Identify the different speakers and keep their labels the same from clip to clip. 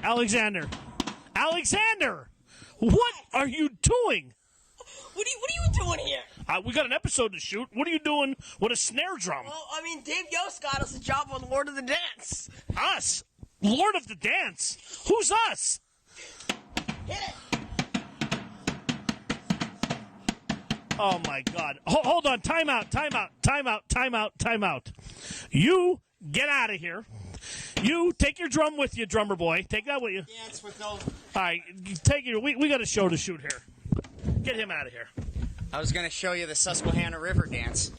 Speaker 1: Alexander! Alexander! What are you doing?
Speaker 2: What are you doing here?
Speaker 1: We got an episode to shoot. What are you doing with a snare drum?
Speaker 2: Well, I mean, Dave Yost got us a job on Lord of the Dance.
Speaker 1: Us? Lord of the Dance? Who's us?
Speaker 2: Hit it.
Speaker 1: Oh, my God. Hold on. Time out. You get out of here. You take your drum with you, drummer boy. Take that with you.
Speaker 2: Dance with no...
Speaker 1: All right. Take it. We got a show to shoot here. Get him out of here.
Speaker 3: I was going to show you the Susquehanna River dance.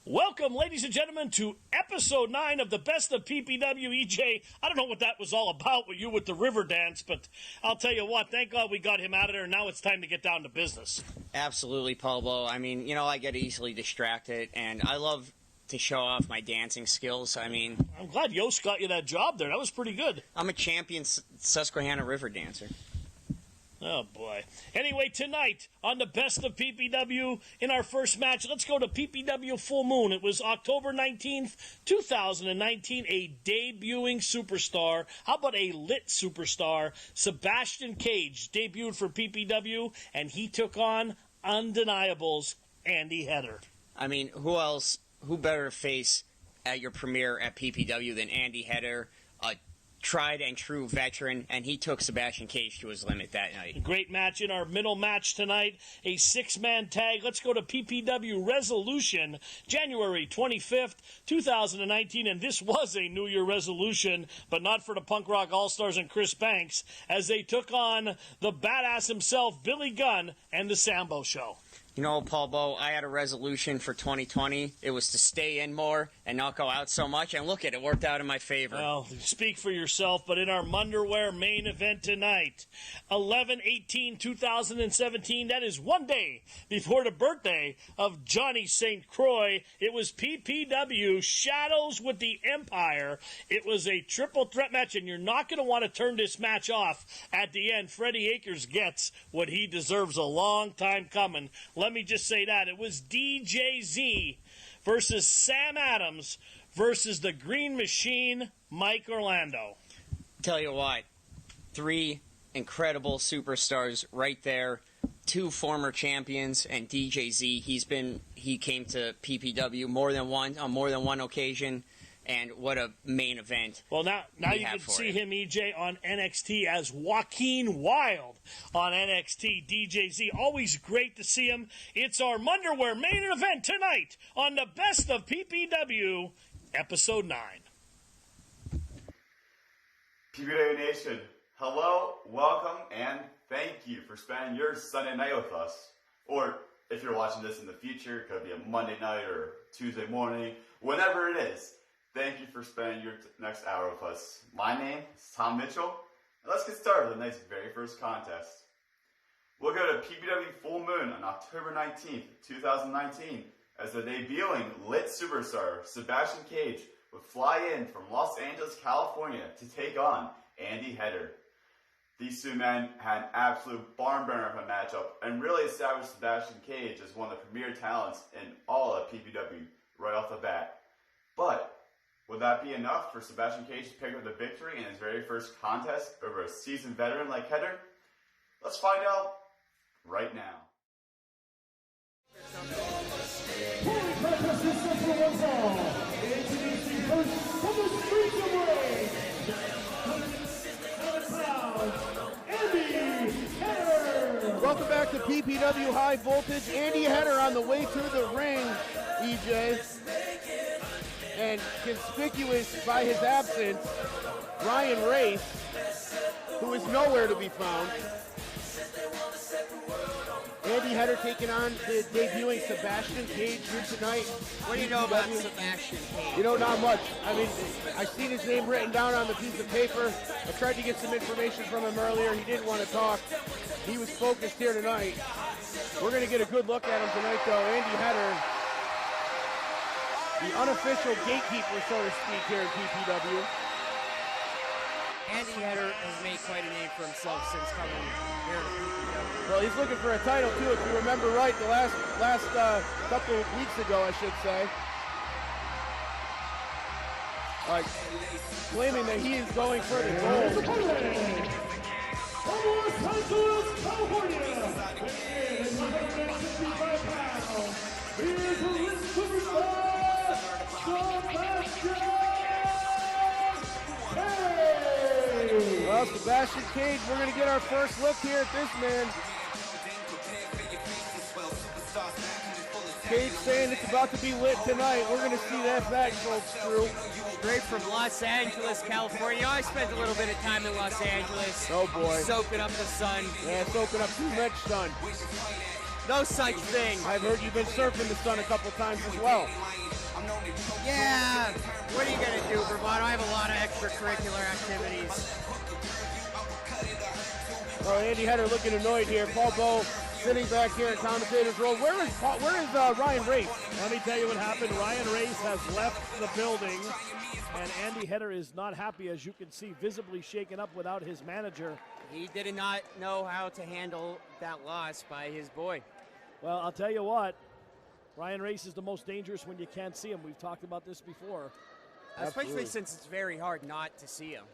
Speaker 1: Welcome, ladies and gentlemen, to episode 9 of the Best of PPW. EJ, I don't know what that was all about with you with the river dance, but I'll tell you what, thank God we got him out of there, and now it's time to get down to business.
Speaker 3: Absolutely, Pablo. I mean, you know, I get easily distracted, and I love to show off my dancing skills. I mean...
Speaker 1: I'm glad Yost got you that job there. That was pretty good.
Speaker 3: I'm a champion Susquehanna River dancer.
Speaker 1: Oh, boy. Anyway, tonight on the Best of PPW, in our first match, let's go to PPW Full Moon. It was October 19th, 2019, a debuting superstar. How about a lit superstar? Sebastian Cage debuted for PPW, and he took on Undeniable's Andy Header.
Speaker 3: I mean, who better to face at your premiere at PPW than Andy Header, a tried and true veteran, and he took Sebastian Cage to his limit that night.
Speaker 1: Great match in our middle match tonight, a 6-man tag. Let's go to PPW Resolution, January 25th, 2019, and this was a New Year resolution, but not for the Punk Rock All-Stars and Chris Banks, as they took on the badass himself, Billy Gunn, and the Sambo Show.
Speaker 3: You know, Paul Bo, I had a resolution for 2020. It was to stay in more and not go out so much. And look, it worked out in my favor.
Speaker 1: Well, speak for yourself, but in our Munderwear main event tonight, 11/18/2017, that is one day before the birthday of Johnny St. Croix. It was PPW Shadows with the Empire. It was a triple threat match, and you're not going to want to turn this match off at the end. Freddie Akers gets what he deserves, a long time coming. Let me just say that. It was DJZ versus Sam Adams versus the Green Machine, Mike Orlando.
Speaker 3: Tell you what, 3 incredible superstars right there. 2 former champions, and DJZ, he came to PPW on more than one occasion. And what a main event.
Speaker 1: Well, now you can see him, EJ, on NXT as Joaquin Wilde on NXT. DJZ, always great to see him. It's our Munderwear main event tonight on the Best of PPW, Episode 9.
Speaker 4: PPW Nation, hello, welcome, and thank you for spending your Sunday night with us. Or if you're watching this in the future, it could be a Monday night or Tuesday morning, whenever it is. Thank you for spending your next hour with us. My name is Tom Mitchell, and let's get started with tonight's very first contest. We'll go to PPW Full Moon on October 19th, 2019, as the debuting lit superstar Sebastian Cage would fly in from Los Angeles, California to take on Andy Header. These two men had an absolute barn burner of a matchup and really established Sebastian Cage as one of the premier talents in all of PPW right off the bat. But would that be enough for Sebastian Cage to pick up the victory in his very first contest over a seasoned veteran like Header? Let's find out right now.
Speaker 5: Welcome back to PPW High Voltage. Andy Header on the way to the ring, EJ. And conspicuous by his absence, Ryan Race, who is nowhere to be found. Andy Header taking on the debuting Sebastian Cage here tonight.
Speaker 3: What do you know about Sebastian Cage?
Speaker 5: You know, not much. I mean, I've seen his name written down on the piece of paper. I tried to get some information from him earlier. He didn't want to talk. He was focused here tonight. We're going to get a good look at him tonight, though. Andy Header, the unofficial gatekeeper, so to speak, here in PPW.
Speaker 3: Andy Header has made quite a name for himself since coming here to PPW.
Speaker 5: Well, he's looking for a title, too, if you remember right, the last couple of weeks ago, I should say. Claiming that he is going for the gold.
Speaker 6: Los Angeles, California, and 155 pounds, here's the ring superstar, Sebastian Cage!
Speaker 5: Well, Sebastian Cage, we're going to get our first look here at this man. Cage saying it's about to be lit tonight. We're going to see that back, folks, through.
Speaker 3: Straight from Los Angeles, California. I spent a little bit of time in Los Angeles.
Speaker 5: Oh, boy.
Speaker 3: Soaking up the sun.
Speaker 5: Yeah, soaking up too much sun.
Speaker 3: No such thing.
Speaker 5: I've heard you've been surfing the sun a couple times as well.
Speaker 3: Yeah, what are you going to do, Vermont? I have a lot of extracurricular activities.
Speaker 5: Oh, Andy Header looking annoyed here. Paul Bowe sitting back here in commentator's role. Where is Ryan Race?
Speaker 1: Let me tell you what happened. Ryan Race has left the building, and Andy Header is not happy, as you can see, visibly shaken up without his manager.
Speaker 3: He did not know how to handle that loss by his boy.
Speaker 1: Well, I'll tell you what, Ryan Race is the most dangerous when you can't see him. We've talked about this before.
Speaker 3: Especially since it's very hard not to see him.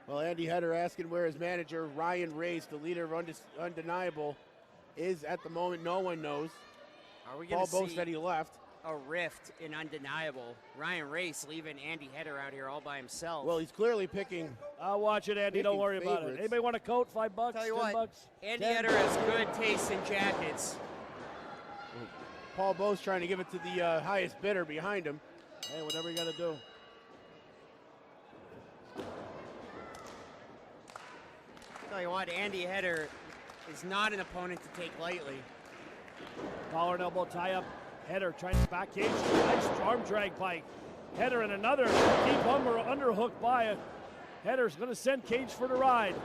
Speaker 5: Well, Andy Header asking where his manager, Ryan Race, the leader of Undeniable, is at the moment. No one knows.
Speaker 3: Are we going
Speaker 5: Paul
Speaker 3: to
Speaker 5: Bowe
Speaker 3: see
Speaker 5: said he left.
Speaker 3: a rift in Undeniable? Ryan Race leaving Andy Header out here all by himself.
Speaker 5: Well, he's clearly picking.
Speaker 1: I'll watch it, Andy. Don't worry about it. Anybody want a coat? $5?
Speaker 3: Tell you
Speaker 1: $10?
Speaker 3: what, Andy
Speaker 1: 10?
Speaker 3: Header has good taste in jackets.
Speaker 5: Paul Bowe's trying to give it to the highest bidder behind him.
Speaker 1: Hey, whatever you got to do.
Speaker 3: Tell you what, Andy Header is not an opponent to take lightly.
Speaker 1: Collar and elbow tie up. Header trying to back cage. Nice arm drag by Header, and another deep underhook by Header's going to send Cage for the ride.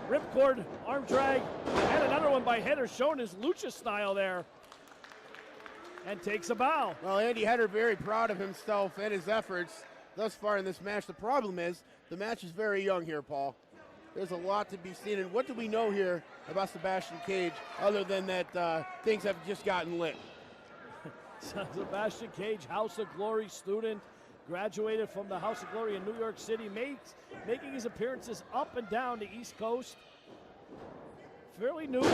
Speaker 1: Ripcord, arm drag, and another one by Header, showing his lucha style there. And takes a bow.
Speaker 5: Well, Andy Header very proud of himself and his efforts thus far in this match. The problem is the match is very young here, Paul. There's a lot to be seen. And what do we know here about Sebastian Cage other than that things have just gotten lit?
Speaker 1: Sebastian Cage, House of Glory student, graduated from the House of Glory in New York City, making his appearances up and down the East Coast. Fairly new.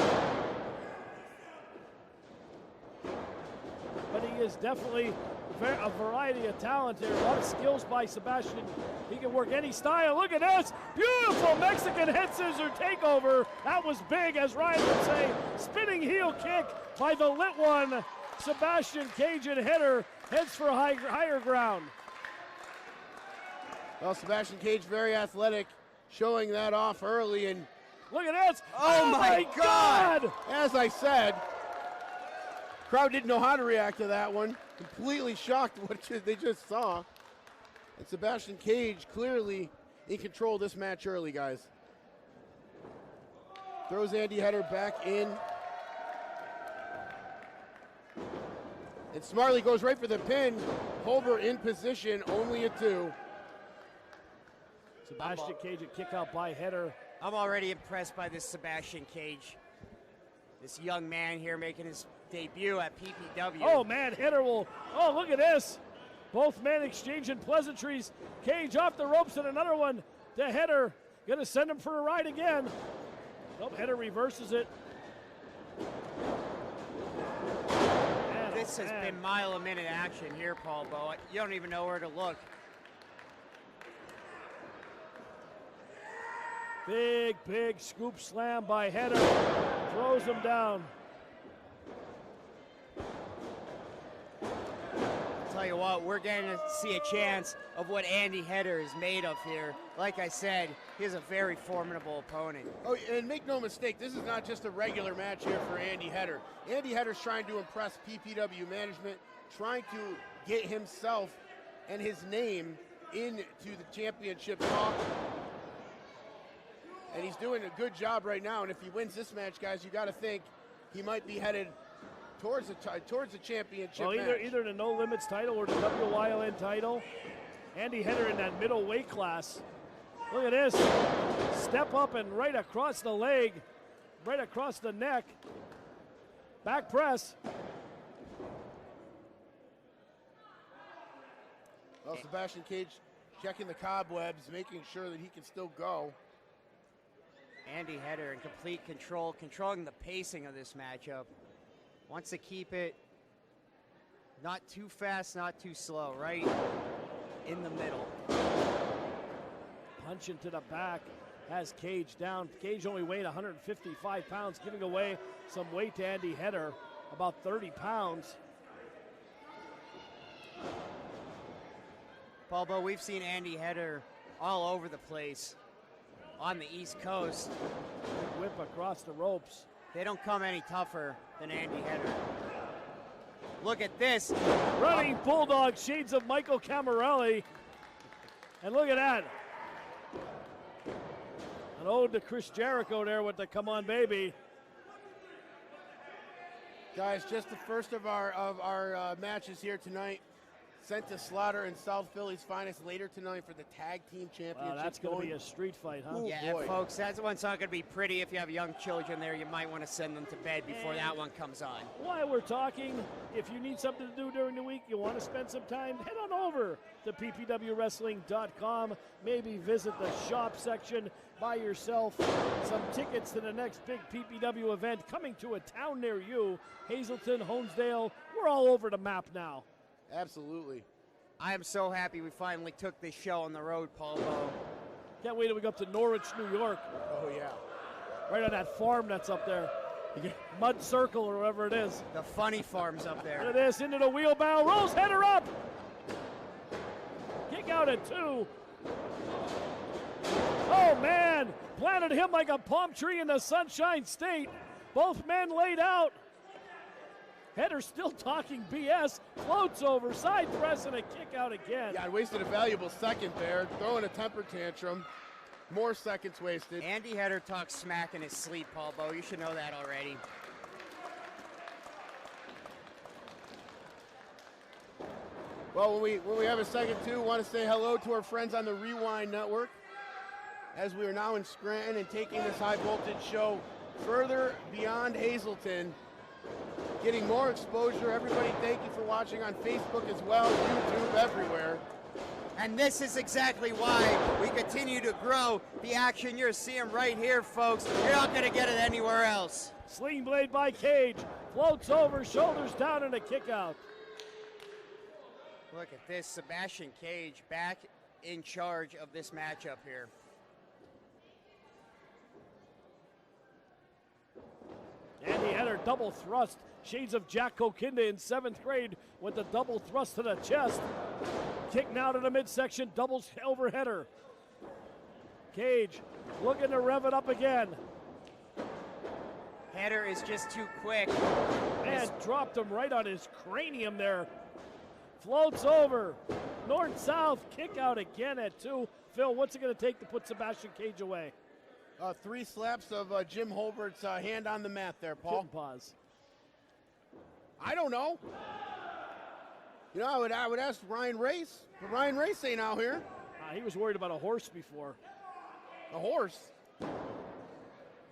Speaker 1: But he is definitely a variety of talent here. A lot of skills by Sebastian. He can work any style. Look at this. Beautiful Mexican head scissor takeover. That was big, as Ryan would say. Spinning heel kick by the lit one. Sebastian Cage and Header heads for higher ground.
Speaker 5: Well, Sebastian Cage very athletic, showing that off early. And
Speaker 1: look at this.
Speaker 3: Oh my God.
Speaker 5: As I said, crowd didn't know how to react to that one. Completely shocked what they just saw. And Sebastian Cage clearly in control of this match early, guys. Throws Andy Header back in. And smartly goes right for the pin. Holber in position, only a 2.
Speaker 1: Sebastian Cage, a kick out by Header.
Speaker 3: I'm already impressed by this Sebastian Cage. This young man here making his debut at PPW.
Speaker 1: Oh, man, Header will. Oh, look at this. Both men exchanging pleasantries. Cage off the ropes, and another one to Header. Gonna send him for a ride again. Nope, Header reverses it.
Speaker 7: This has been mile-a-minute action here, Paul Bo. You don't even know where to look.
Speaker 1: Big scoop slam by Header. Throws him down.
Speaker 7: Tell you what, we're going to see a chance of what Andy Header is made of here. Like I said, he's a very formidable opponent.
Speaker 5: Oh, and make no mistake, this is not just a regular match here for Andy Header. Andy Header's trying to impress PPW management, trying to get himself and his name into the championship talk. And he's doing a good job right now. And if he wins this match, guys, you got to think he might be headed towards the championship
Speaker 1: well, either the No Limits title or the WYLN title. Andy Header in that middle weight class. Look at this. Step up and right across the leg, right across the neck. Back press.
Speaker 5: Well, Sebastian Cage checking the cobwebs, making sure that he can still go.
Speaker 7: Andy Header in complete control, controlling the pacing of this matchup. Wants to keep it not too fast, not too slow, right in the middle.
Speaker 1: Punch into the back, has Cage down. Cage only weighed 155 pounds, giving away some weight to Andy Header, about 30 pounds.
Speaker 7: Paul Bo, we've seen Andy Header all over the place on the East Coast.
Speaker 1: Whip across the ropes.
Speaker 7: They don't come any tougher than Andy Header. Look at this.
Speaker 1: Running Bulldog, shades of Michael Camarelli. And look at that. An ode to Chris Jericho there with the Come On Baby.
Speaker 5: Guys, just the first of our matches here tonight. Sent to Slaughter in South Philly's finest later tonight for the tag team championship.
Speaker 1: Wow, that's going to be a street fight, huh?
Speaker 5: Ooh,
Speaker 7: Yeah,
Speaker 5: boy.
Speaker 7: folks, that one's not going to be pretty. If you have young children there, you might want to send them to bed before that one comes on.
Speaker 1: While we're talking, if you need something to do during the week, you want to spend some time, head on over to ppwwrestling.com. Maybe visit the shop section, buy yourself some tickets to the next big PPW event coming to a town near you. Hazleton, Honesdale, we're all over the map now.
Speaker 5: Absolutely.
Speaker 7: I am so happy we finally took this show on the road, Paul Bo.
Speaker 1: Can't wait till we go up to Norwich, New York.
Speaker 5: Oh, yeah.
Speaker 1: Right on that farm that's up there. Mud Circle or whatever it is.
Speaker 7: The funny farms up
Speaker 1: Look
Speaker 7: there.
Speaker 1: at this, into the wheelbarrow, rolls Header up. Kick out at 2. Oh, man. Planted him like a palm tree in the Sunshine State. Both men laid out. Header still talking BS, floats over, side press, and a kick out again.
Speaker 5: Yeah, I wasted a valuable second there, throwing a temper tantrum. More seconds wasted.
Speaker 7: Andy Header talks smack in his sleep, Paul Bo. You should know that already.
Speaker 5: Well, when we have a second too, want to say hello to our friends on the Rewind Network, as we are now in Scranton and taking this high voltage show further beyond Hazleton, getting more exposure. Everybody, thank you for watching on Facebook as well, YouTube, everywhere.
Speaker 7: And this is exactly why we continue to grow the action you're seeing right here, folks. You're not going to get it anywhere else.
Speaker 1: Sling blade by Cage, floats over, shoulders down, and a kick out.
Speaker 7: Look at this, Sebastian Cage back in charge of this matchup here.
Speaker 1: Andy Header double thrust. Shades of Jack Kokinda in 7th grade with the double thrust to the chest. Kick now to the midsection, doubles over Header. Cage looking to rev it up again.
Speaker 7: Header is just too quick.
Speaker 1: And dropped him right on his cranium there. Floats over. North-south, kick out again at 2. Phil, what's it going to take to put Sebastian Cage away?
Speaker 5: 3 slaps of Jim Holbert's hand on the mat there, Paul.
Speaker 1: Pause.
Speaker 5: I don't know. You know, I would ask Ryan Race, but Ryan Race ain't out here.
Speaker 1: He was worried about a horse before.
Speaker 5: A horse?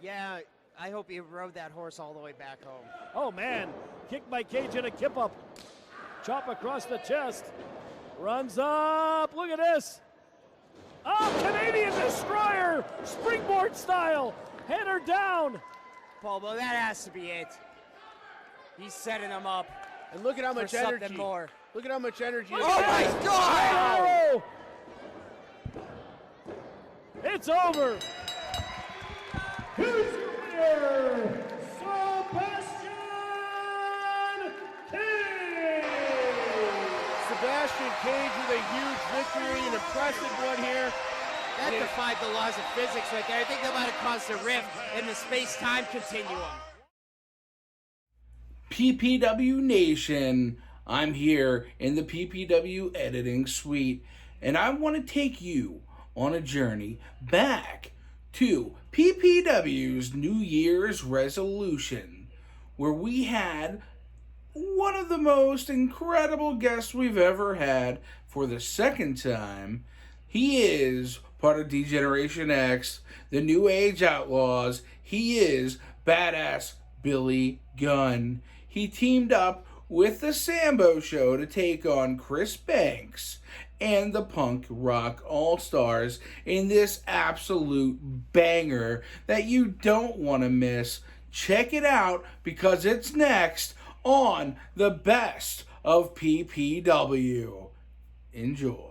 Speaker 7: Yeah, I hope he rode that horse all the way back home.
Speaker 1: Oh, man. Kick by Cage and a kip up. Chop across the chest. Runs up. Look at this. Oh, Canadian Destroyer, springboard style, header down.
Speaker 7: Paul, that has to be it. He's setting him up.
Speaker 5: And look at how much energy.
Speaker 7: Something more.
Speaker 5: Look at how much energy.
Speaker 7: Oh my God!
Speaker 1: It's over.
Speaker 6: Here's your winner, Sebastian Cage.
Speaker 5: Sebastian Cage with a huge victory, an impressive one here.
Speaker 7: That defied the laws of physics right there. I think that might have caused a rift in the space-time continuum.
Speaker 8: PPW Nation, I'm here in the PPW editing suite, and I want to take you on a journey back to PPW's New Year's resolution, where we had one of the most incredible guests we've ever had for the second time. He is part of D-Generation X, the New Age Outlaws. He is badass Billy Gunn. He teamed up with the Sambo Show to take on Chris Banks and the Punk Rock All-Stars in this absolute banger that you don't want to miss. Check it out because it's next on the Best of PPW. Enjoy.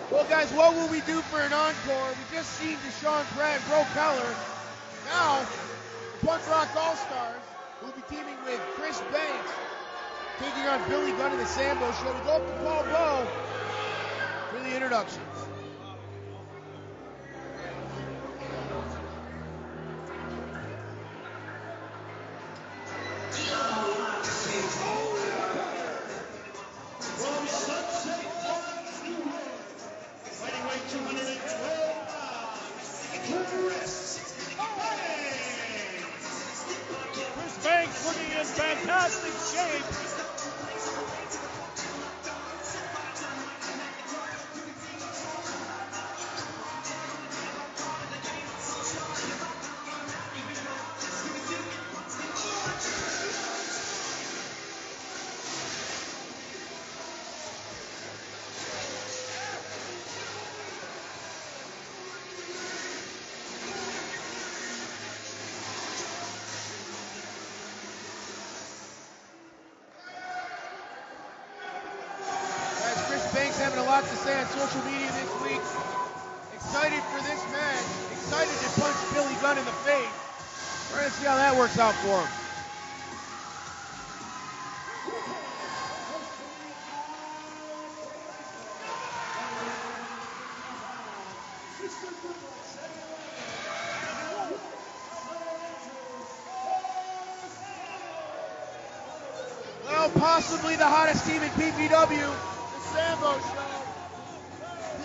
Speaker 5: Well, guys, what will we do for an encore? We just seen Deshaun Pratt and Bro Keller. Now, the Punk Rock All-Stars will be teaming with Chris Banks, taking on Billy Gunn and the Sambo Show. We go up to Paul Bowe for the introductions.
Speaker 6: From Sunset Falls, New York, fighting weight 212 pounds,
Speaker 1: Chris Banks looking in fantastic shape.
Speaker 5: Banks having a lot to say on social media this week. Excited for this match. Excited to punch Billy Gunn in the face. We're going to see how that works out for him. Well, possibly the hottest team in PPW. Sambo Show.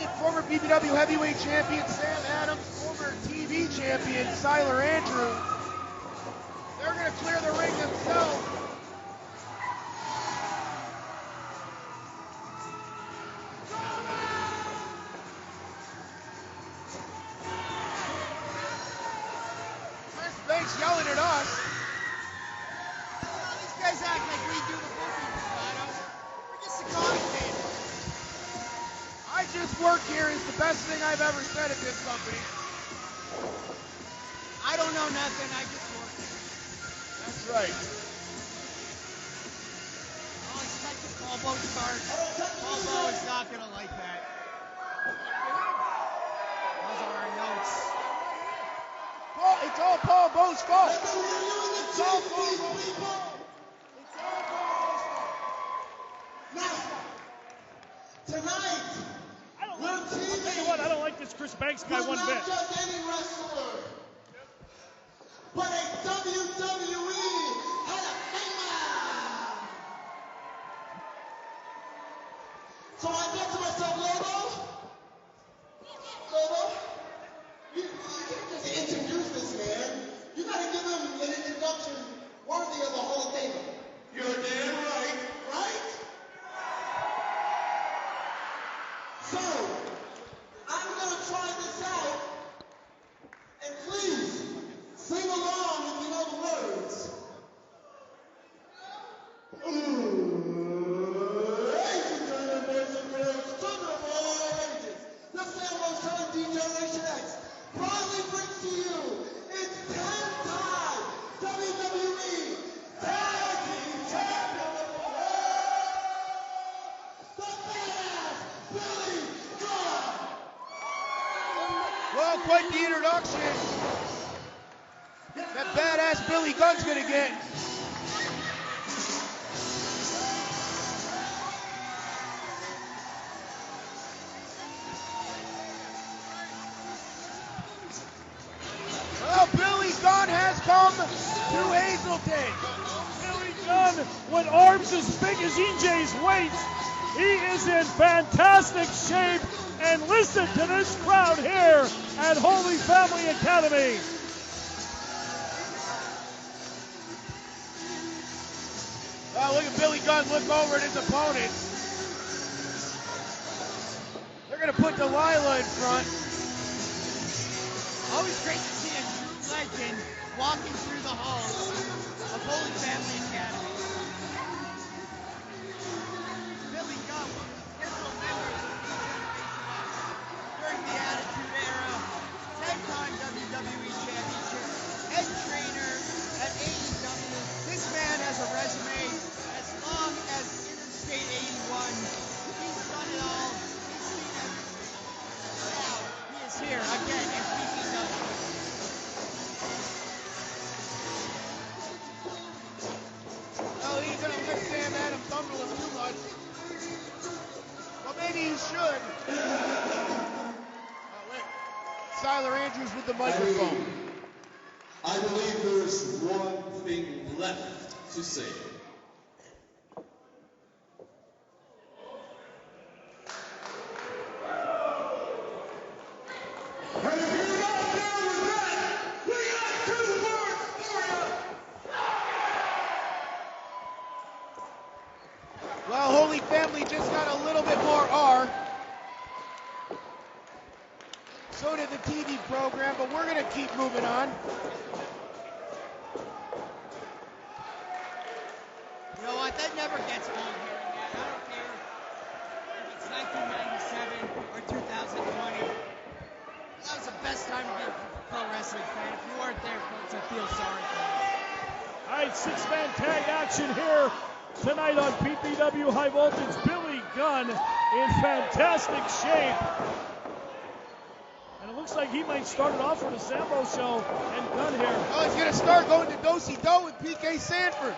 Speaker 5: The former PPW heavyweight champion Sam Adams, former TV champion Siler Andrews. They're going to clear the ring themselves. Chris Banks yelling at us. These guys act like we do the booking, we're just the commentators. I just work here is the best thing I've ever said at this company. I don't know nothing, I just work here. That's right. Oh, it's like the Paul Bowe start. Paul Bowe is not going to like that. Those are our notes. It's all Paul Bowe's fault. It's all Paul Bowe's fault. It's all Paul Bowe's fault.
Speaker 6: Now, tonight, we're teaming.
Speaker 1: Tell you what, I don't like this Chris Banks guy one bit.
Speaker 6: Not just any wrestler, but a WWE Hall of Famer. So I thought to myself, Lobo, you can't just introduce this man. You gotta give him an introduction worthy of the Hall of Fame. You're damn right. Right? So, I'm gonna try this out. And please, sing along if you know the words. Ladies and gentlemen, boys and girls, children of all ages, the Sambo Show D-Generation X proudly brings to you its 10-time WWE Tag Team Champion of the World, the badass Billy Gunn.
Speaker 5: Well, quite the introduction that badass Billy Gunn's gonna get. Well, Billy Gunn has come to Hazleton.
Speaker 1: Billy Gunn, with arms as big as EJ's waist, he is in fantastic shape. And listen to this crowd here at Holy Family Academy.
Speaker 5: Well, look at Billy Gunn look over at his opponent. They're going to put Delilah in front.
Speaker 7: Always great to see a true legend walking through the halls of Holy Family Academy. Billy Gunn, scheduled member of the Generation X during the Attitude Era, 10-time WWE Championship, head trainer at AEW. This man has a resume as long as Interstate 81. He's done it all. He's seen everything. Now, he is here again in PPW.
Speaker 5: Oh, he's going to let Sam Adams tumble him too much. Well, maybe he should. Oh, wait. Siler Andrews with the microphone.
Speaker 6: I believe there's one thing left to say. And if you're not down with that, we got 2 words for you.
Speaker 5: Well, Holy Family just got a little bit more R. So did the TV program, but we're going to keep moving on.
Speaker 7: You know what? That never gets old hearing that. I don't care if it's 1997 or 2020. That was the best time to be a pro wrestling fan. If you weren't there, folks, I feel sorry for you.
Speaker 1: All right, 6-man tag action here tonight on PPW High Voltage. Billy Gunn in fantastic shape. And it looks like he might start it off for the Sambo Show and Gunn here.
Speaker 5: Oh, he's going to start going to do-si-do with PK Sanford.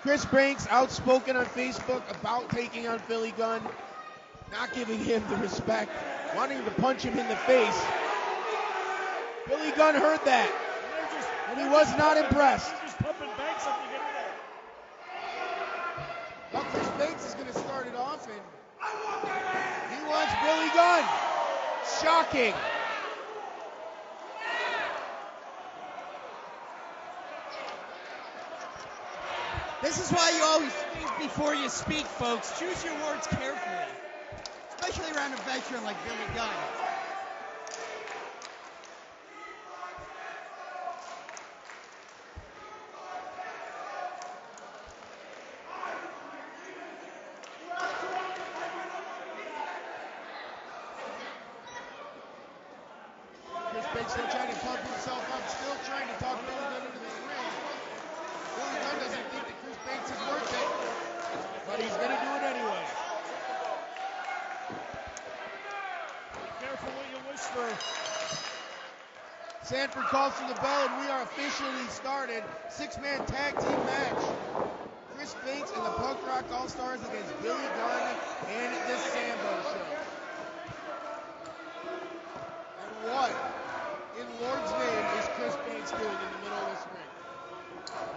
Speaker 5: Chris Banks outspoken on Facebook about taking on Billy Gunn, not giving him the respect, wanting to punch him in the face. Billy Gunn heard that, and he was not impressed.
Speaker 1: Just pumping Banks up to get in there.
Speaker 5: Well, Chris Banks is going to start it off, and he wants Billy Gunn. Shocking.
Speaker 7: This is why you always think before you speak, folks. Choose your words carefully, especially around a veteran like Billy Gunn.
Speaker 5: Chris Banks still trying to pump himself up, still trying to talk Billy Gunn into the ring. Billy Gunn doesn't think that Chris Banks is worth it, but he's going to do it anyway.
Speaker 1: Be careful what you whisper.
Speaker 5: Sanford calls for the bell, and we are officially started. 6-man tag team match. Chris Banks and the Punk Rock All-Stars against Billy Gunn and the Sambo Show. what in Lord's name is Chris Banks doing in the middle of this ring?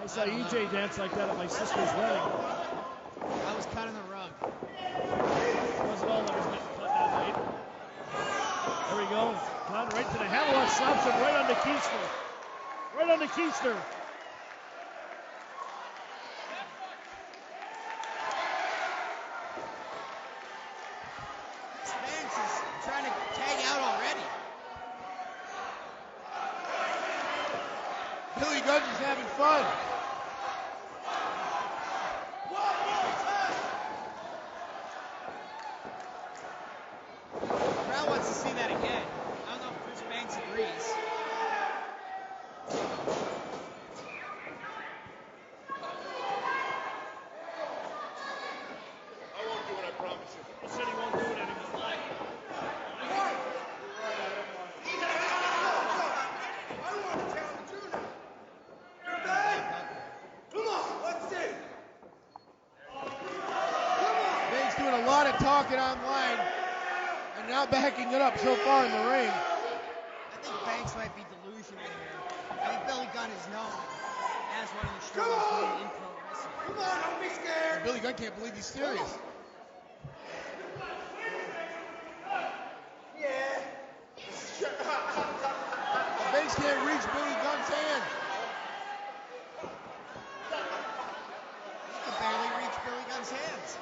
Speaker 1: I saw EJ dance like that at my sister's wedding.
Speaker 7: I was cutting the rug.
Speaker 1: Wasn't all that was getting cut that night. There we go. Gunn right to the hammerlock, slaps him right on the keister. Right on the keister.
Speaker 7: Banks is trying to tag out already.
Speaker 5: Billy Gunn is having fun.
Speaker 7: The crowd wants to see that again. I don't know if Chris Banks agrees.
Speaker 5: I won't do it, I promise you.
Speaker 1: He said he won't do it anymore.
Speaker 5: Banks doing a lot of talking online and now backing it up so far in the ring.
Speaker 7: I think Banks might be delusional here. I think Billy Gunn is known as one of the strongest men in pro wrestling.
Speaker 6: Come on, don't be scared.
Speaker 5: Billy Gunn can't believe he's serious.
Speaker 6: Yeah.
Speaker 5: Banks can't reach Billy Gunn's hand.
Speaker 7: He can barely reach Billy Gunn's hands.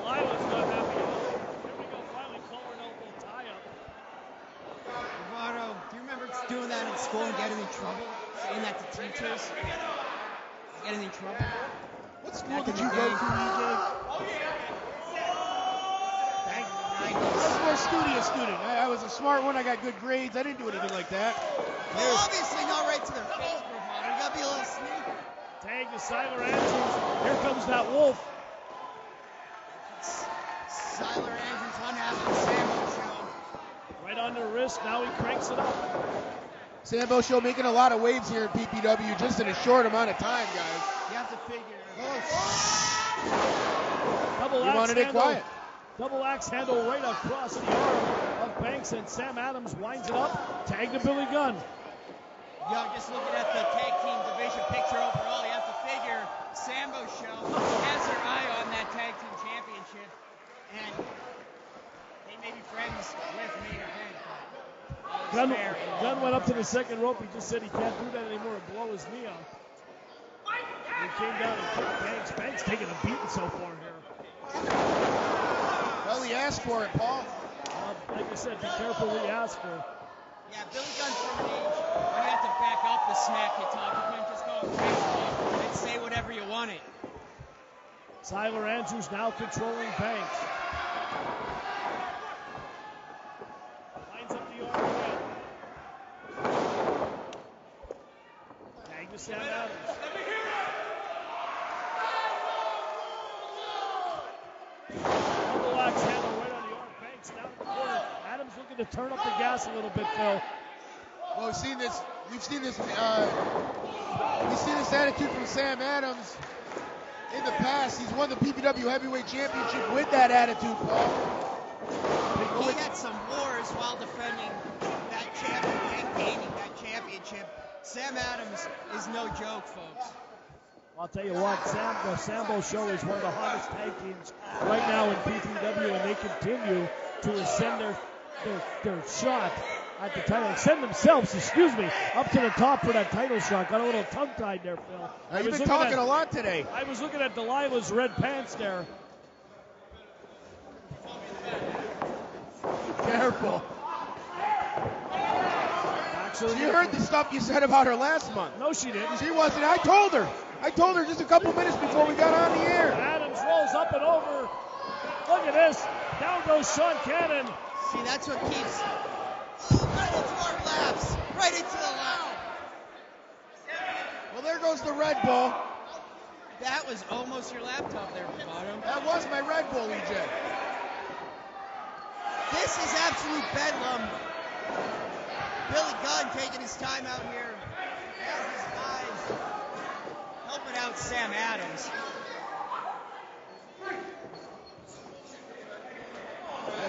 Speaker 1: Lila's not happy at all. Here we go, finally collar and elbow tie-up.
Speaker 7: Bravado, do you remember doing that in school and getting in trouble? Saying that to teachers? Getting in trouble?
Speaker 5: What school
Speaker 7: Back
Speaker 5: did
Speaker 7: in
Speaker 5: you
Speaker 7: the
Speaker 5: go
Speaker 7: day.
Speaker 5: to, EJ?
Speaker 7: Back
Speaker 5: I
Speaker 7: in the
Speaker 5: was
Speaker 7: 90s.
Speaker 5: more a studious student. I was a smart one. I got good grades. I didn't do anything like that.
Speaker 7: Well, obviously not right to their face, Bravado. You gotta be a little sneaky.
Speaker 1: Tag to Siler Andrews. Here comes that wolf.
Speaker 7: Siler Andrews unhappy with Sambo show.
Speaker 1: Right on the wrist. Now he cranks it up.
Speaker 5: Sambo Show making a lot of waves here in PPW just in a short amount of time, guys.
Speaker 7: You have to figure.
Speaker 1: Double
Speaker 5: You
Speaker 1: axe
Speaker 5: wanted it
Speaker 1: handle.
Speaker 5: quiet.
Speaker 1: Double axe handle right across the arm of Banks, and Sam Adams winds it up. Tag to Billy Gunn.
Speaker 7: Yo, just looking at the tag team division picture overall, you have to figure Sambo Show has their eye on that tag team championship, and they may be friends with me or Ben.
Speaker 1: Gunn went up to the second rope. He just said he can't do that anymore and blow his knee out. He came down and kicked Banks. Banks taking a beating so far here.
Speaker 5: Well, he asked for it, Paul.
Speaker 1: Like I said, be careful what you ask for.
Speaker 7: Yeah, Billy Gunn's from an age where you have to back up the smack you talk. You can't just go on Facebook and say whatever you want it.
Speaker 1: Siler Andrews now controlling Banks. Lines up the arm again. Tag to Sam Adams. Double axe handle right on the arm. Banks down in the corner. Adams looking to turn up the gas a little bit, Phil.
Speaker 5: Well, we've seen this attitude from Sam Adams in the past. He's won the PPW Heavyweight Championship with that attitude, Paul.
Speaker 7: He had some wars while defending that championship and gaining that championship. Sam Adams is no joke, folks.
Speaker 1: I'll tell you what, the Sambo Show is one of the hottest tag teams right now in PPW, and they continue to ascend their shot at the title. Extend themselves, up to the top for that title shot. Got a little tongue-tied there, Phil.
Speaker 5: You've been talking a lot today.
Speaker 1: I was looking at Delilah's red pants there.
Speaker 5: Careful. You heard the stuff you said about her last month.
Speaker 1: No, she didn't.
Speaker 5: She wasn't. I told her just a couple minutes before we got on the air.
Speaker 1: Adams rolls up and over. Look at this. Down goes Sean Cannon.
Speaker 7: See, that's what keeps right into our laps. Right into the lap.
Speaker 5: Well, there goes the Red Bull.
Speaker 7: That was almost your laptop there, Bravado.
Speaker 5: That was my Red Bull, EJ.
Speaker 7: This is absolute bedlam. Billy Gunn taking his time out here. Has his guys helping out Sam Adams.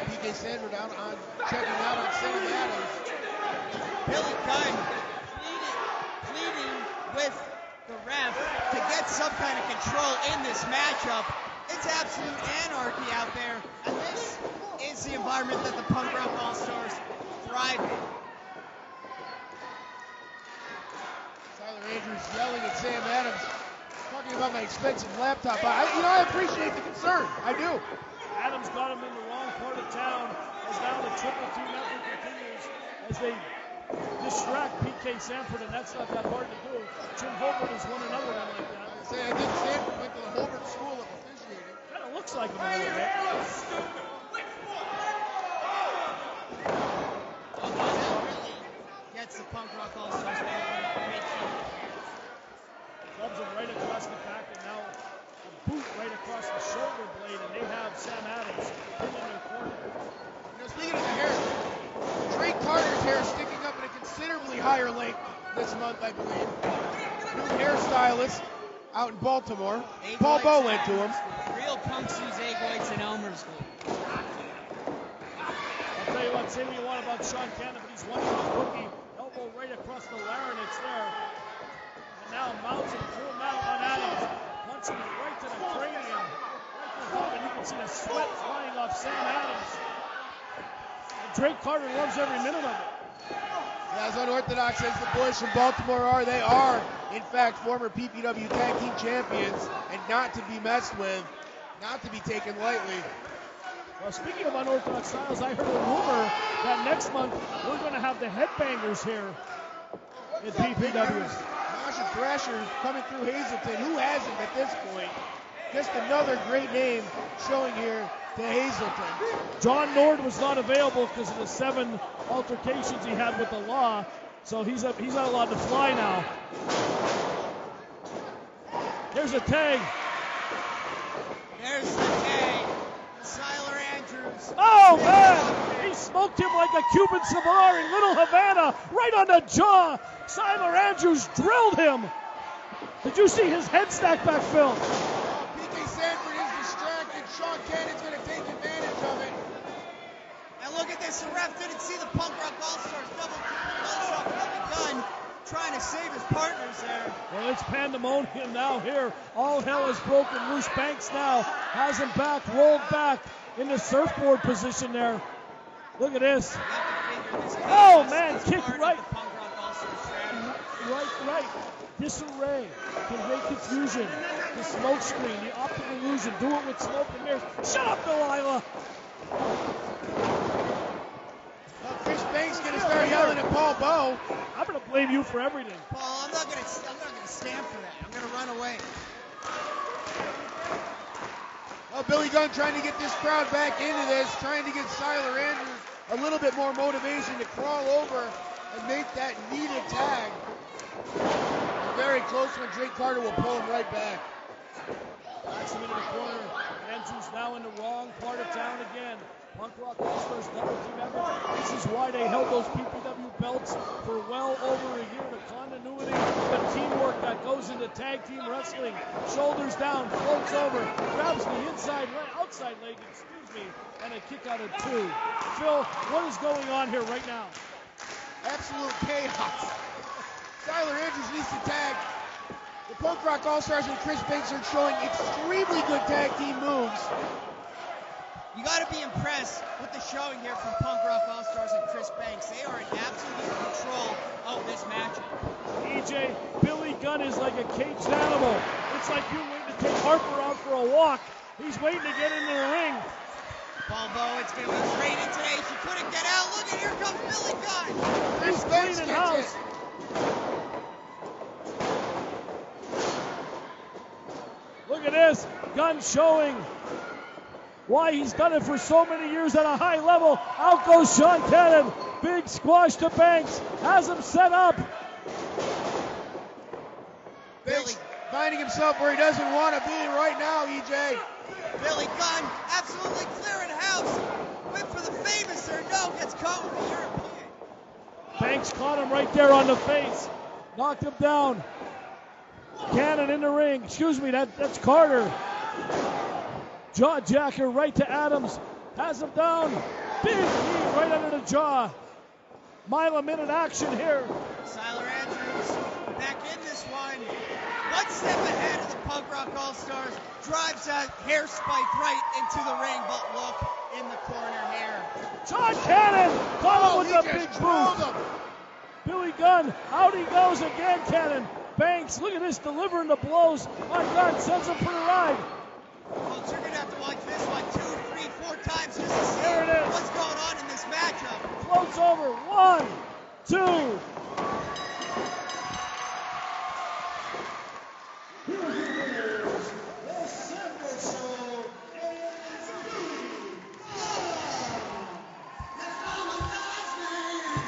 Speaker 5: PK Sanford out on checking out on Sam Adams.
Speaker 7: Billy Gunn pleading with the ref to get some kind of control in this matchup. It's absolute anarchy out there, and this is the environment that the Punk Rock All-Stars thrive in.
Speaker 5: Tyler Andrews yelling at Sam Adams, talking about my expensive laptop. I appreciate the concern. I do.
Speaker 1: Adams got him in the wrong part of town as now the triple team effort continues as they distract PK Sanford, and that's not that hard to do. Jim Holbert has won another one like that.
Speaker 5: I think Sanford went to the Holbert School of Officiating.
Speaker 1: Kind of looks like him a little bit.
Speaker 7: Gets the Punk Rock All-Stars.
Speaker 5: Clubs him right across the back, and now a boot right across the shoulder blade, and they have Sam Adams in their corner. Speaking of the hair, Drake Carter's hair sticking up at a considerably higher length this month, I believe. New hairstylist out in Baltimore. Paul Bowe went to him.
Speaker 7: Real punks use egg whites in Elmer's School.
Speaker 1: I'll tell you what, say what you want about Sean Cannon, but he's one of his rookie. Elbow right across the larynx there. And now mounts and full mount on Adams. Punching right to the cranium. Right to the top, and you can see the sweat flying off Sam Adams. And Drake Carter loves every minute of it.
Speaker 5: Yeah, as unorthodox as the boys from Baltimore are, they are, in fact, former PPW Tag Team Champions, and not to be messed with, not to be taken lightly.
Speaker 1: Well, speaking of unorthodox styles, I heard a rumor that next month we're going to have the Headbangers here at PPW.
Speaker 5: Masha Thrasher coming through Hazleton. Who hasn't at this point? Just another great name showing here to Hazleton.
Speaker 1: John Nord was not available because of the 7 altercations he had with the law, so he's not allowed to fly now. There's a tag.
Speaker 7: There's the tag. Siler Andrews.
Speaker 1: Oh, man! He smoked him like a Cuban cigar in Little Havana, right on the jaw. Siler Andrews drilled him. Did you see his head stack back, Phil?
Speaker 5: PK Sanford is distracted. Sean Cannon's going to take advantage of it.
Speaker 7: And look at this. The ref didn't see the Punk Rock All-Stars double close off Billy Gunn, trying to save his partners there.
Speaker 1: Well, it's pandemonium now here. All hell is broken loose. Banks now has him back, rolled back in the surfboard position there. Look at this. Oh, man, kick right. Right. Disarray, convey confusion, the smoke screen, the optic illusion. Do it with smoke and mirrors. Shut up, Delilah.
Speaker 5: Chris Banks going to start yelling at Paul Bowe.
Speaker 1: I'm going to blame you for everything.
Speaker 7: Paul, I'm not going to stand for that. I'm going to run away.
Speaker 5: Oh, Billy Gunn trying to get this crowd back into this, trying to get Siler Andrews a little bit more motivation to crawl over and make that needed tag. Very close when Drake Carter will pull him right back.
Speaker 1: Backs him into the corner. Andrews now in the wrong part of town again. Punk Rock All-Stars double team effort. This is why they held those PPW belts for well over a year. The continuity, the teamwork that goes into tag team wrestling. Shoulders down, floats over, grabs the outside leg, and a kick out of 2. Phil, what is going on here right now?
Speaker 5: Absolute chaos. Siler Andrews needs to tag. The Punk Rock All-Stars and Chris Banks are showing extremely good tag team moves.
Speaker 7: You got to be impressed with the showing here from Punk Rock All-Stars and Chris Banks. They are in absolute control of this matchup.
Speaker 1: EJ, Billy Gunn is like a caged animal. It's like you waiting to take Harper out for a walk. He's waiting to get into the ring.
Speaker 7: Paul Bowe, it's going to be straight in today. She couldn't get out. Look at, here comes Billy Gunn.
Speaker 5: Chris Banks
Speaker 1: cleaning house. Look at this. Gunn showing why he's done it for so many years at a high level. Out goes Sean Cannon. Big squash to Banks. Has him set up.
Speaker 5: Banks finding himself where he doesn't want to be right now, EJ.
Speaker 7: Billy Gunn absolutely clearing house. whip for the famous or no, gets caught with the European.
Speaker 1: Banks caught him right there on the face. Knocked him down. Cannon in the ring. Excuse me, that's Carter. Jaw jacker right to Adams. Has him down. Big knee right under the jaw. Mile a minute action here.
Speaker 7: Siler Andrews back in this one. One step ahead of the Punk Rock All-Stars. Drives that hair spike right into the ring, but look in the corner here.
Speaker 1: John Cannon caught him with a big boot. Billy Gunn, out he goes again, Cannon. Banks, look at this, delivering the blows on Gunn, sends him for the ride.
Speaker 7: Folks, you're going to have to watch this one 2, 3, 4 times just to see
Speaker 1: There it is.
Speaker 7: what's going on in this matchup.
Speaker 1: Floats over, 1, 2.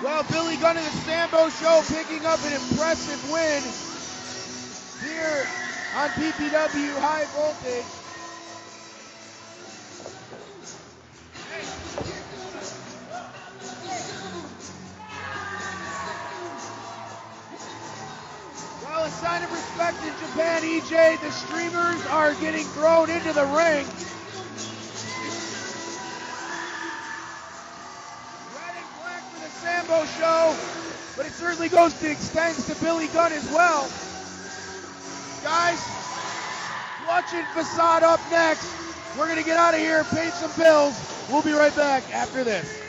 Speaker 5: Well, Billy Gunn and the Sambo Show picking up an impressive win here on PPW High Voltage. Well, a sign of respect in Japan, EJ, the streamers are getting thrown into the ring. Sambo Show, but it certainly extends to Billy Gunn as well. Guys, watching Facade up next. We're going to get out of here, pay some bills. We'll be right back after this.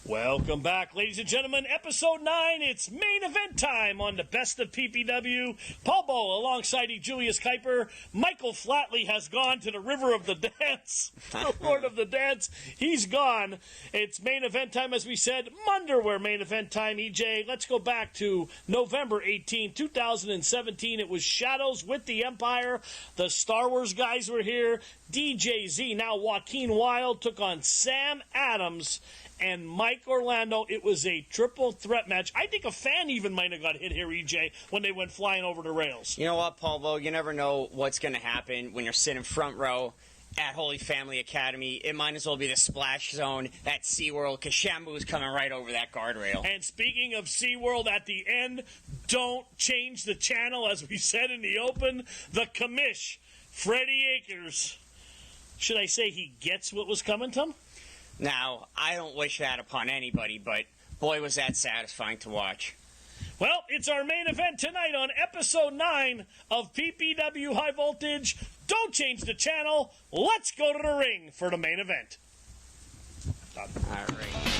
Speaker 1: Welcome back, ladies and gentlemen. Episode 9, it's main event time on the Best of PPW. Paul Bo alongside Julius Kuiper. Michael Flatley has gone to the River of the Dance, the Lord of the Dance. He's gone. It's main event time, as we said. Munderwear main event time, EJ. Let's go back to November 18, 2017. It was Shadows with the Empire. The Star Wars guys were here. DJZ, now Joaquin Wilde, took on Sam Adams and Mike Orlando. It was a triple threat match. I think a fan even might have got hit here, EJ, when they went flying over the rails.
Speaker 3: You know what, Paul? You never know what's going to happen when you're sitting front row at Holy Family Academy. It might as well be the splash zone at SeaWorld, because Shambu's coming right over that guardrail.
Speaker 1: And speaking of SeaWorld, at the end, don't change the channel, as we said in the open. The commish, Freddie Akers. Should I say he gets what was coming to him?
Speaker 3: Now, I don't wish that upon anybody, but boy, was that satisfying to watch.
Speaker 1: Well, it's our main event tonight on Episode 9 of PPW High Voltage. Don't change the channel. Let's go to the ring for the main event.
Speaker 3: All right.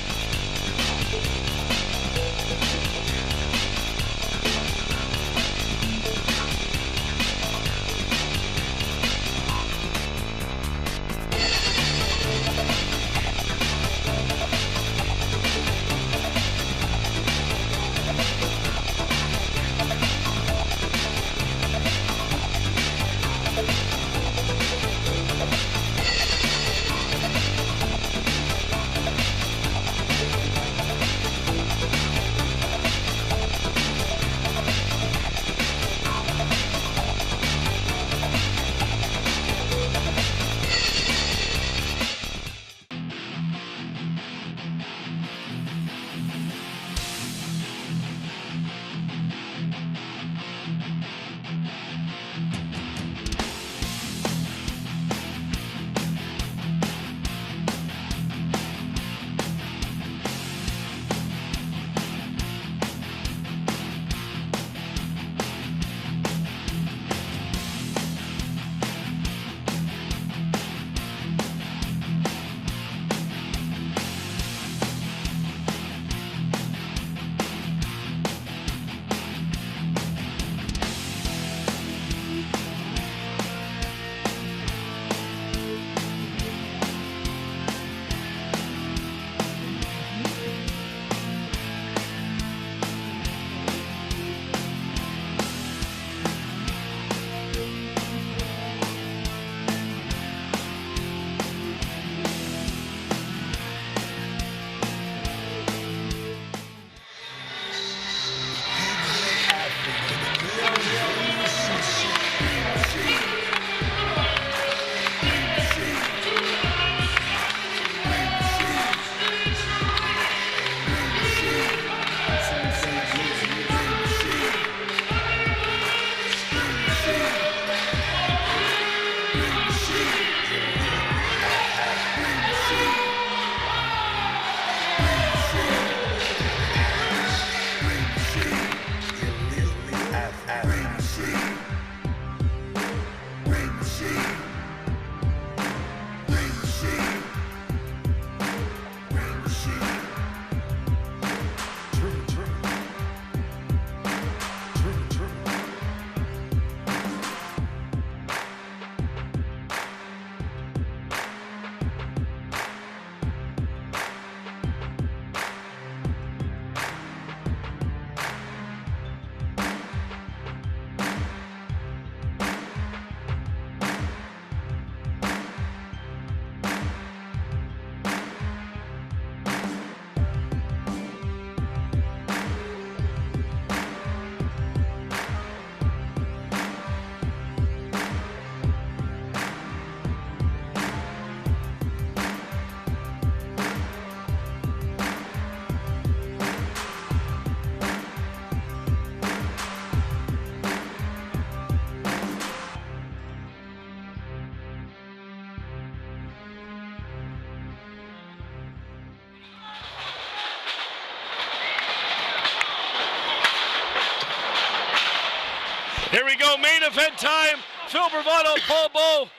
Speaker 1: Here we go, main event time. Phil Bravado, Paul Bowe,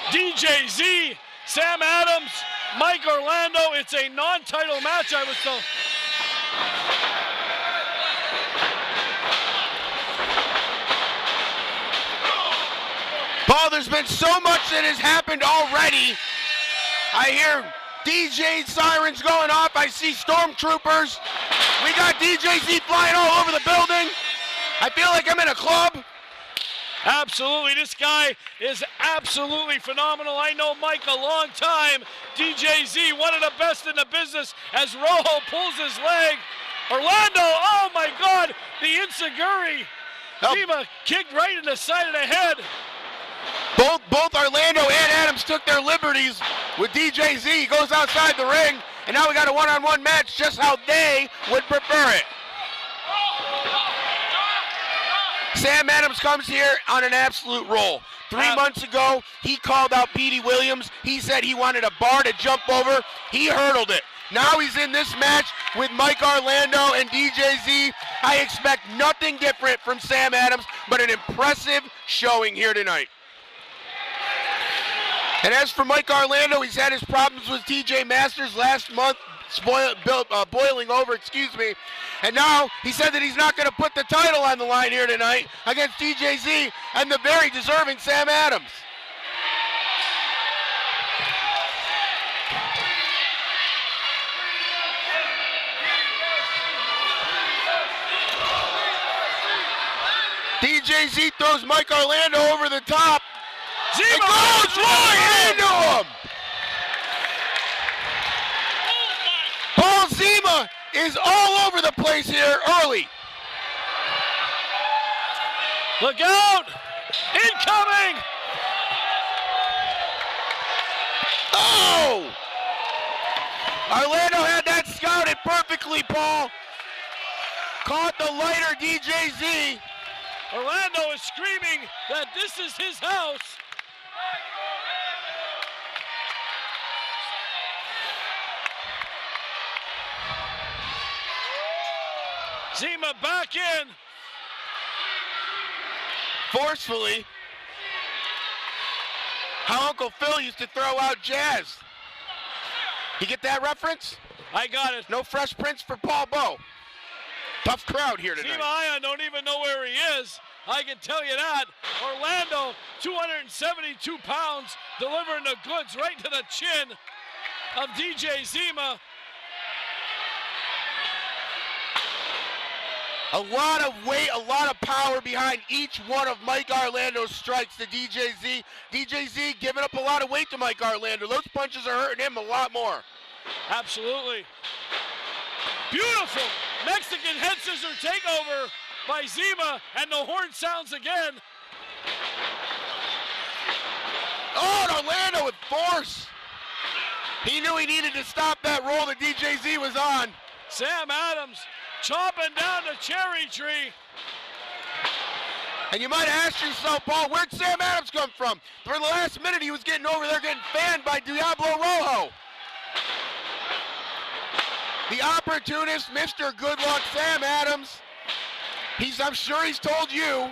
Speaker 1: DJ Z, Sam Adams, Mike Orlando. It's a non-title match, I was told.
Speaker 5: Paul, there's been so much that has happened already. I hear DJ sirens going off. I see stormtroopers. We got DJ Z flying all over the building. I feel like I'm in a club.
Speaker 1: Absolutely, this guy is absolutely phenomenal. I know Mike a long time. DJ Z, one of the best in the business, as Rojo pulls his leg. Orlando, oh my God, the Insiguri. Zima kicked right in the side of the head.
Speaker 5: Both Orlando and Adams took their liberties with DJ Z. He goes outside the ring, and now we got a one-on-one match just how they would prefer it. Sam Adams comes here on an absolute roll. 3 months ago, he called out Petey Williams. He said he wanted a bar to jump over. He hurdled it. Now he's in this match with Mike Orlando and DJ Z. I expect nothing different from Sam Adams, but an impressive showing here tonight. And as for Mike Orlando, he's had his problems with TJ Masters last month, boiling over, and now he said that he's not going to put the title on the line here tonight against DJ Z and the very deserving Sam Adams. DJ Z throws Mike Orlando over the top. It goes right into him. Paul Zima is all over the place here early.
Speaker 1: Look out! Incoming!
Speaker 5: Oh! Orlando had that scouted perfectly, Paul. Caught the lighter DJ Z.
Speaker 1: Orlando is screaming that this is his house. Zima back in.
Speaker 5: Forcefully. How Uncle Phil used to throw out jazz. You get that reference?
Speaker 1: I got it.
Speaker 5: No Fresh Prince for Paul Bowe. Tough crowd here tonight.
Speaker 1: Zima Ion don't even know where he is. I can tell you that. Orlando, 272 pounds, delivering the goods right to the chin of DJ Zima.
Speaker 5: A lot of weight, a lot of power behind each one of Mike Orlando's strikes to DJ Z. DJ Z giving up a lot of weight to Mike Orlando. Those punches are hurting him a lot more.
Speaker 1: Absolutely. Beautiful Mexican head scissor takeover by Zima, and the horn sounds again.
Speaker 5: Oh, and Orlando with force. He knew he needed to stop that roll that DJ Z was on.
Speaker 1: Sam Adams chopping down the cherry tree.
Speaker 5: And you might ask yourself, Paul, where'd Sam Adams come from? For the last minute, he was getting over there getting fanned by Diablo Rojo. The opportunist, Mr. Good Luck, Sam Adams. I'm sure he's told you.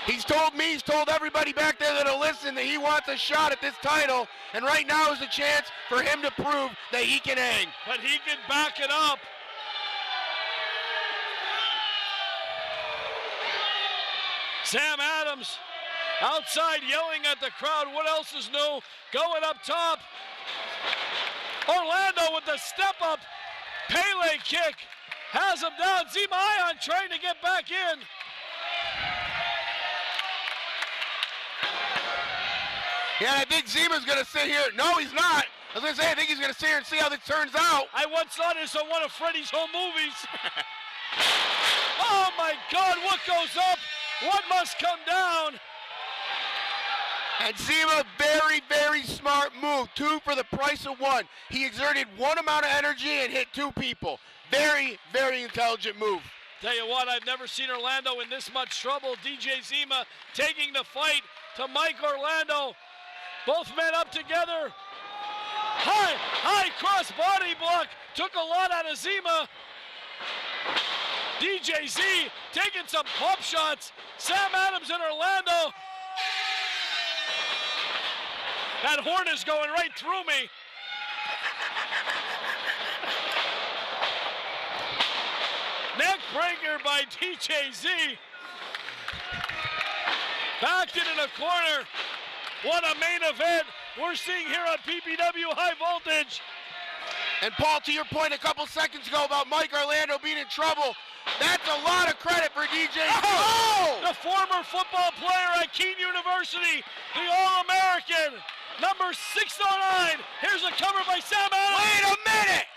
Speaker 5: He's told me, he's told everybody back there that'll listen that he wants a shot at this title. And right now is a chance for him to prove that he can hang.
Speaker 1: But he can back it up. Sam Adams outside yelling at the crowd. What else is new? Going up top. Orlando with the step up Pele kick. Has him down. Zima Ion trying to get back in.
Speaker 5: Yeah, I think Zima's going to sit here. No, he's not. I was going to say, I think he's going to sit here and see how this turns out.
Speaker 1: I once saw this on one of Freddie's home movies. Oh my God, what goes up? What must come down?
Speaker 5: And Zima, very, very smart move. 2 for the price of 1. He exerted 1 amount of energy and hit 2 people. Very, very intelligent move.
Speaker 1: Tell you what, I've never seen Orlando in this much trouble. DJ Zima taking the fight to Mike Orlando. Both men up together. High cross body block. Took a lot out of Zima. DJZ taking some pop shots. Sam Adams in Orlando. That horn is going right through me. Neck breaker by DJZ. Backed into the corner. What a main event we're seeing here on PPW High Voltage.
Speaker 5: And Paul, to your point a couple seconds ago about Mike Orlando being in trouble, that's a lot of credit for DJ.
Speaker 1: Oh! The former football player at Keene University, the All-American, number 609. Here's a cover by Sam Adams.
Speaker 5: Wait a minute!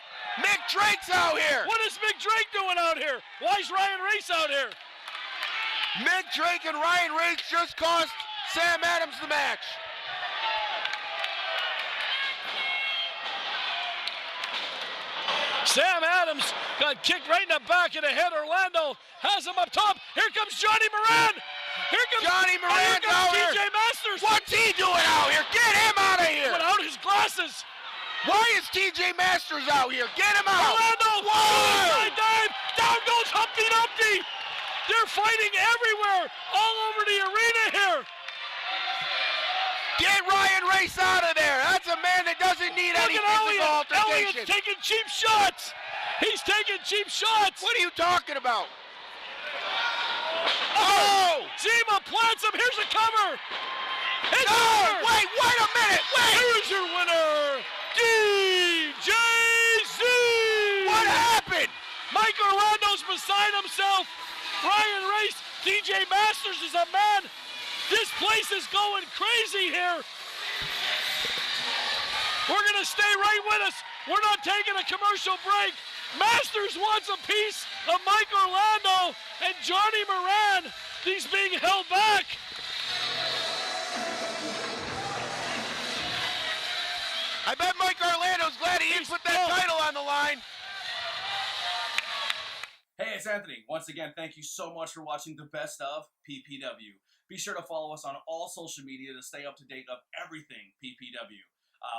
Speaker 5: Mick Drake's out here!
Speaker 1: What is Mick Drake doing out here? Why is Ryan Race out here?
Speaker 5: Mick Drake and Ryan Race just cost Sam Adams the match.
Speaker 1: Sam Adams got kicked right in the back of the head. Orlando has him up top. Here comes Johnny Moran. Here comes
Speaker 5: Johnny Moran out here.
Speaker 1: TJ Masters.
Speaker 5: What's he doing out here? Get him out of here.
Speaker 1: Without his glasses.
Speaker 5: Why is TJ Masters out here? Get him out.
Speaker 1: Orlando. Suicide dive. Down goes Humpty Dumpty. They're fighting everywhere. All over the arena here.
Speaker 5: Get Ryan Race out of there. That's a man that doesn't need any physical altercation.
Speaker 1: Elliott's taking cheap shots. He's taking cheap shots.
Speaker 5: What are you talking about? Oh!
Speaker 1: Zima plants him. Here's a cover. It's over.
Speaker 5: Wait a minute. Wait.
Speaker 1: Here's your winner, DJZ.
Speaker 5: What happened?
Speaker 1: Mike Orlando's beside himself. Ryan Race, DJ Masters is a man. This place is going crazy here. We're going to stay right with us. We're not taking a commercial break. Masters wants a piece of Mike Orlando and Johnny Moran. He's being held back.
Speaker 5: I bet Mike Orlando's glad he didn't put that title on the line.
Speaker 9: Hey, it's Anthony. Once again, thank you so much for watching the best of PPW. Be sure to follow us on all social media to stay up to date of everything PPW.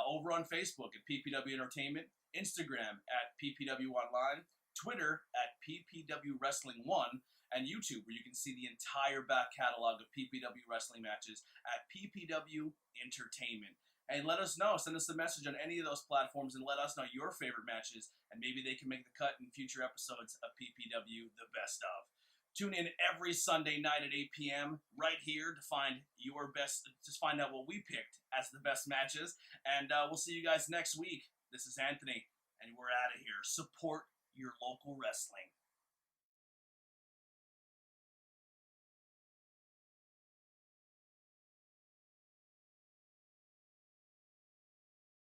Speaker 9: Over on Facebook at PPW Entertainment, Instagram at PPW Online, Twitter at PPW Wrestling 1, and YouTube where you can see the entire back catalog of PPW wrestling matches at PPW Entertainment. And let us know, send us a message on any of those platforms and let us know your favorite matches, and maybe they can make the cut in future episodes of PPW The Best Of. Tune in every Sunday night at 8 p.m. right here to find your best, just find out what we picked as the best matches. And we'll see you guys next week. This is Anthony, and we're out of here. Support your local wrestling.